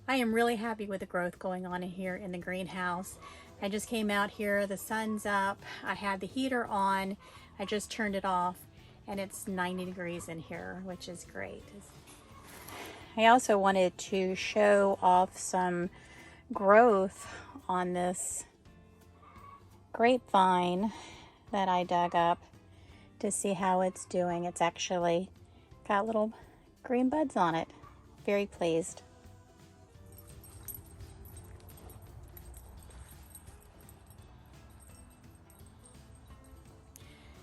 I am really happy with the growth going on in here in the greenhouse. I just came out here, the sun's up, I had the heater on, I just turned it off, and it's 90 degrees in here, which is great. I also wanted to show off some growth on this grapevine that I dug up to see how it's doing. It's actually got little green buds on it. Very pleased.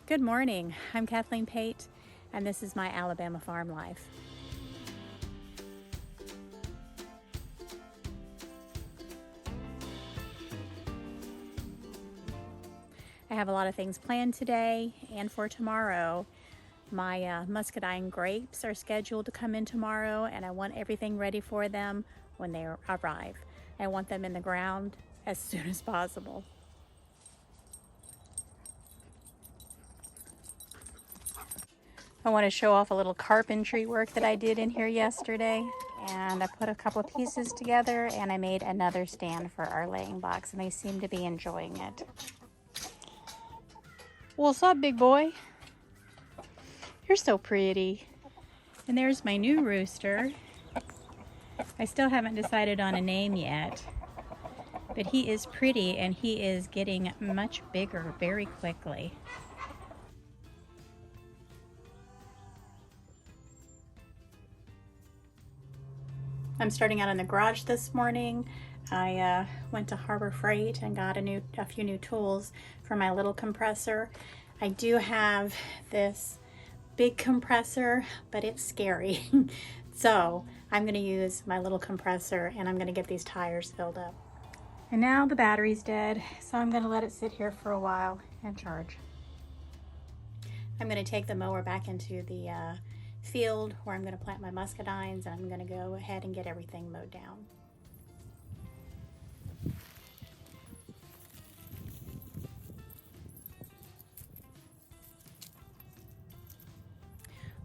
Good morning, I'm Kathleen Pate, and this is my Alabama farm life. I have a lot of things planned today and for tomorrow. My muscadine grapes are scheduled to come in tomorrow, and I want everything ready for them when they arrive. I want them in the ground as soon as possible. I want to show off a little carpentry work that I did in here yesterday, and I put a couple of pieces together and I made another stand for our laying box, and they seem to be enjoying it. What's up, big boy? You're so pretty. And there's my new rooster. I still haven't decided on a name yet, but he is pretty and he is getting much bigger very quickly. I'm starting out in the garage this morning. I went to Harbor Freight and got a few new tools for my little compressor. I do have this big compressor, but it's scary. So I'm going to use my little compressor and I'm going to get these tires filled up. And now the battery's dead, so I'm going to let it sit here for a while and charge. I'm going to take the mower back into the field where I'm going to plant my muscadines, and I'm going to go ahead and get everything mowed down.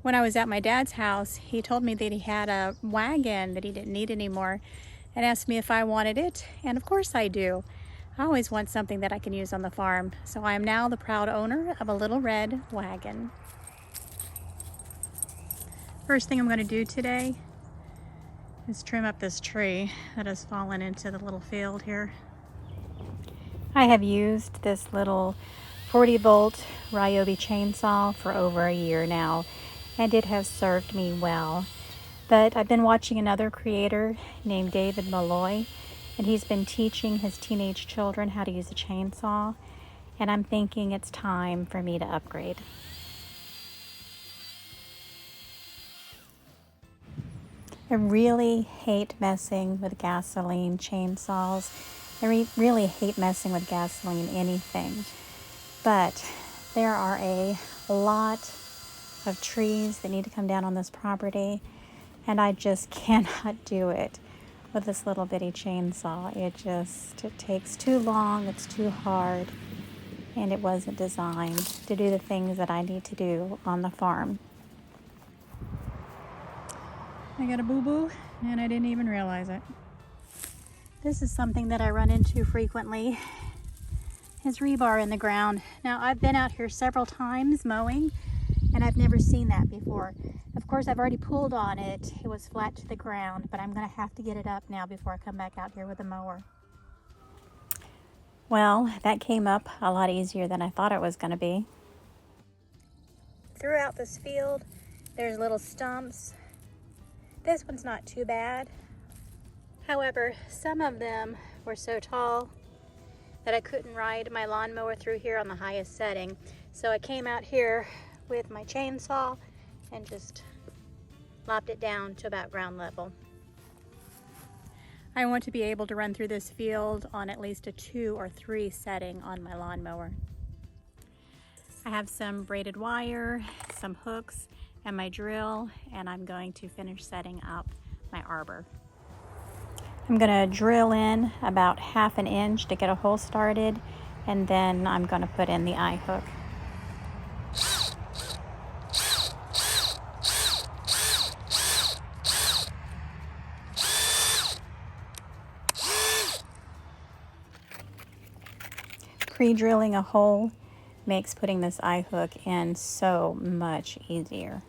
When I was at my dad's house, he told me that he had a wagon that he didn't need anymore and asked me if I wanted it, and of course I do. I always want something that I can use on the farm, so I am now the proud owner of a little red wagon. First thing I'm going to do today is trim up this tree that has fallen into the little field here. I have used this little 40-volt Ryobi chainsaw for over a year now, and it has served me well. But I've been watching another creator named David Malloy, and he's been teaching his teenage children how to use a chainsaw, and I'm thinking it's time for me to upgrade. I really hate messing with gasoline chainsaws. I really hate messing with gasoline anything. But there are a lot of trees that need to come down on this property, and I just cannot do it with this little bitty chainsaw. It takes too long, it's too hard, and it wasn't designed to do the things that I need to do on the farm. I got a boo-boo, and I didn't even realize it. This is something that I run into frequently, is rebar in the ground. Now, I've been out here several times mowing, and I've never seen that before. Of course, I've already pulled on it. It was flat to the ground, but I'm going to have to get it up now before I come back out here with a mower. Well, that came up a lot easier than I thought it was going to be. Throughout this field, there's little stumps. This one's not too bad. However, some of them were so tall that I couldn't ride my lawnmower through here on the highest setting. So I came out here with my chainsaw and just lopped it down to about ground level. I want to be able to run through this field on at least a 2 or 3 setting on my lawnmower. I have some braided wire, some hooks, and my drill, and I'm going to finish setting up my arbor. I'm going to drill in about 1/2 inch to get a hole started, and then I'm going to put in the eye hook. Pre-drilling a hole makes putting this eye hook in so much easier.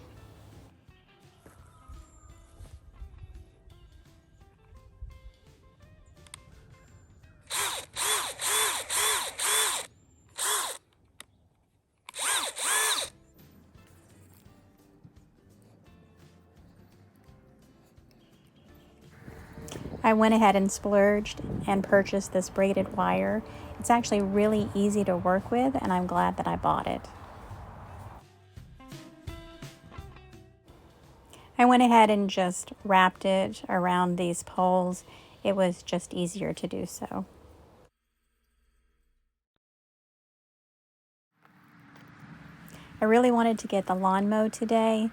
I went ahead and splurged and purchased this braided wire. It's actually really easy to work with, and I'm glad that I bought it. I went ahead and just wrapped it around these poles. It was just easier to do so. I really wanted to get the lawn mowed today,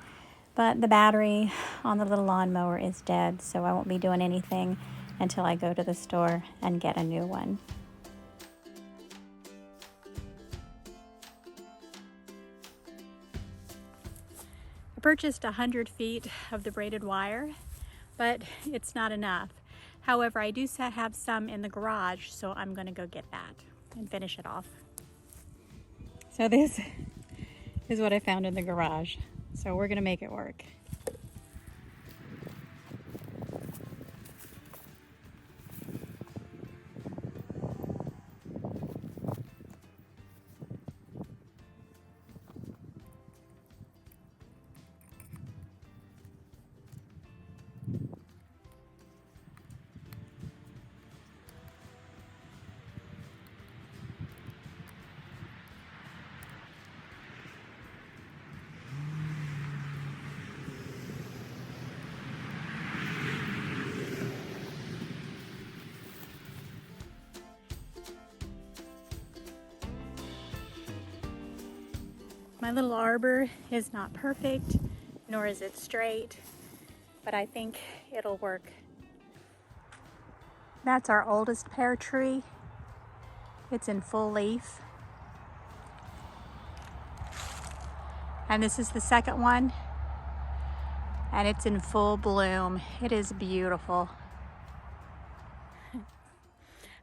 but the battery on the little lawnmower is dead, so I won't be doing anything until I go to the store and get a new one. I purchased 100 feet of the braided wire, but it's not enough. However, I do have some in the garage, so I'm going to go get that and finish it off. So this is what I found in the garage. So we're going to make it work. My little arbor is not perfect, nor is it straight, but I think it'll work. That's our oldest pear tree. It's in full leaf. And this is the second one, and it's in full bloom. It is beautiful.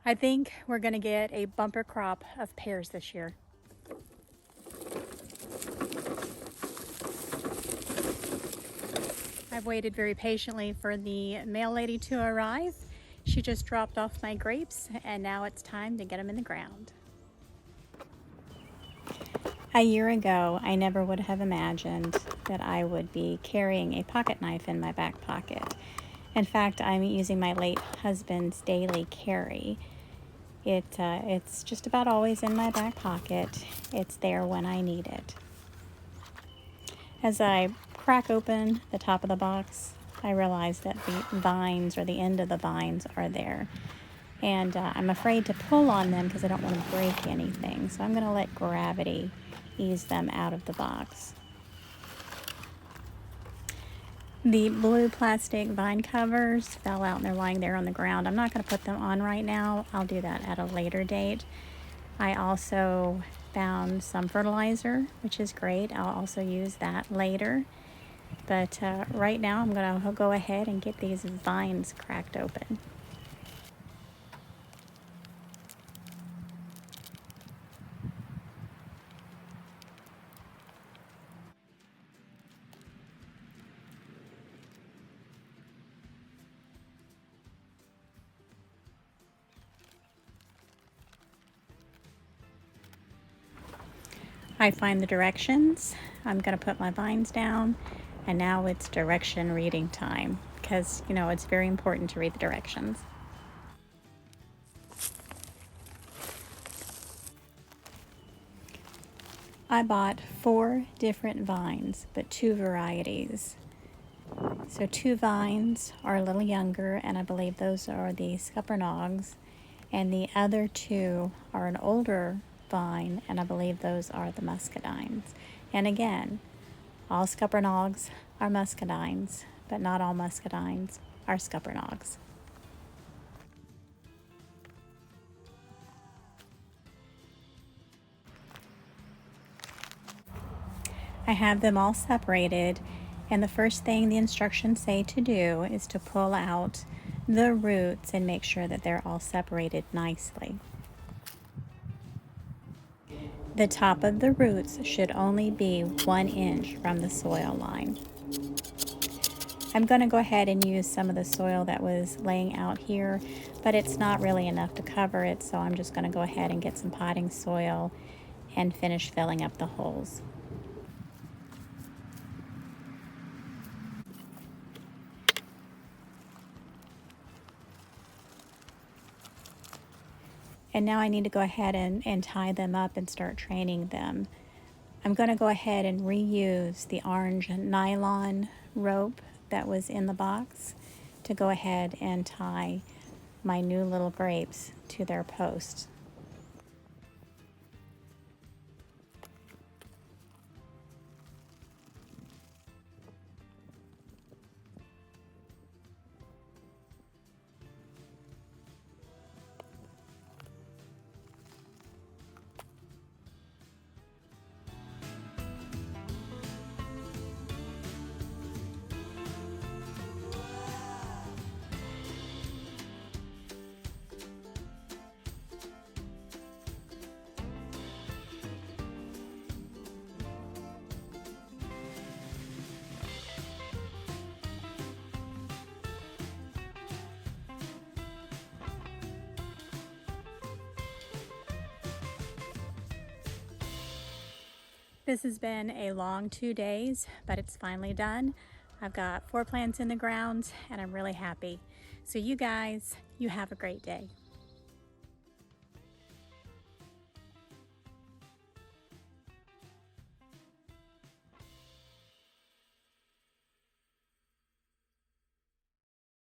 I think we're gonna get a bumper crop of pears this year. I've waited very patiently for the mail lady to arrive. She just dropped off my grapes, and now it's time to get them in the ground. A year ago, I never would have imagined that I would be carrying a pocket knife in my back pocket. In fact, I'm using my late husband's daily carry. It's just about always in my back pocket. It's there when I need it. As I crack open the top of the box, I realize that the vines, or the end of the vines, are there. And I'm afraid to pull on them because I don't want to break anything. So I'm going to let gravity ease them out of the box. The blue plastic vine covers fell out and they're lying there on the ground. I'm not going to put them on right now. I'll do that at a later date. I also found some fertilizer, which is great. I'll also use that later. But right now I'm going to go ahead and get these vines cracked open. I find the directions. I'm going to put my vines down, and now it's direction reading time because, you know, it's very important to read the directions. I bought 4 different vines, but 2 varieties. So 2 vines are a little younger, and I believe those are the Scuppernongs, and the other 2 are an older vine, and I believe those are the Muscadines. And again, all Scuppernongs are Muscadines, but not all Muscadines are Scuppernongs. I have them all separated, and the first thing the instructions say to do is to pull out the roots and make sure that they're all separated nicely. The top of the roots should only be 1 inch from the soil line. I'm going to go ahead and use some of the soil that was laying out here, but it's not really enough to cover it, so I'm just going to go ahead and get some potting soil and finish filling up the holes. And now I need to go ahead and tie them up and start training them. I'm going to go ahead and reuse the orange nylon rope that was in the box to go ahead and tie my new little grapes to their posts. This has been a long 2 days, but it's finally done. I've got 4 plants in the ground and I'm really happy. So you guys, you have a great day.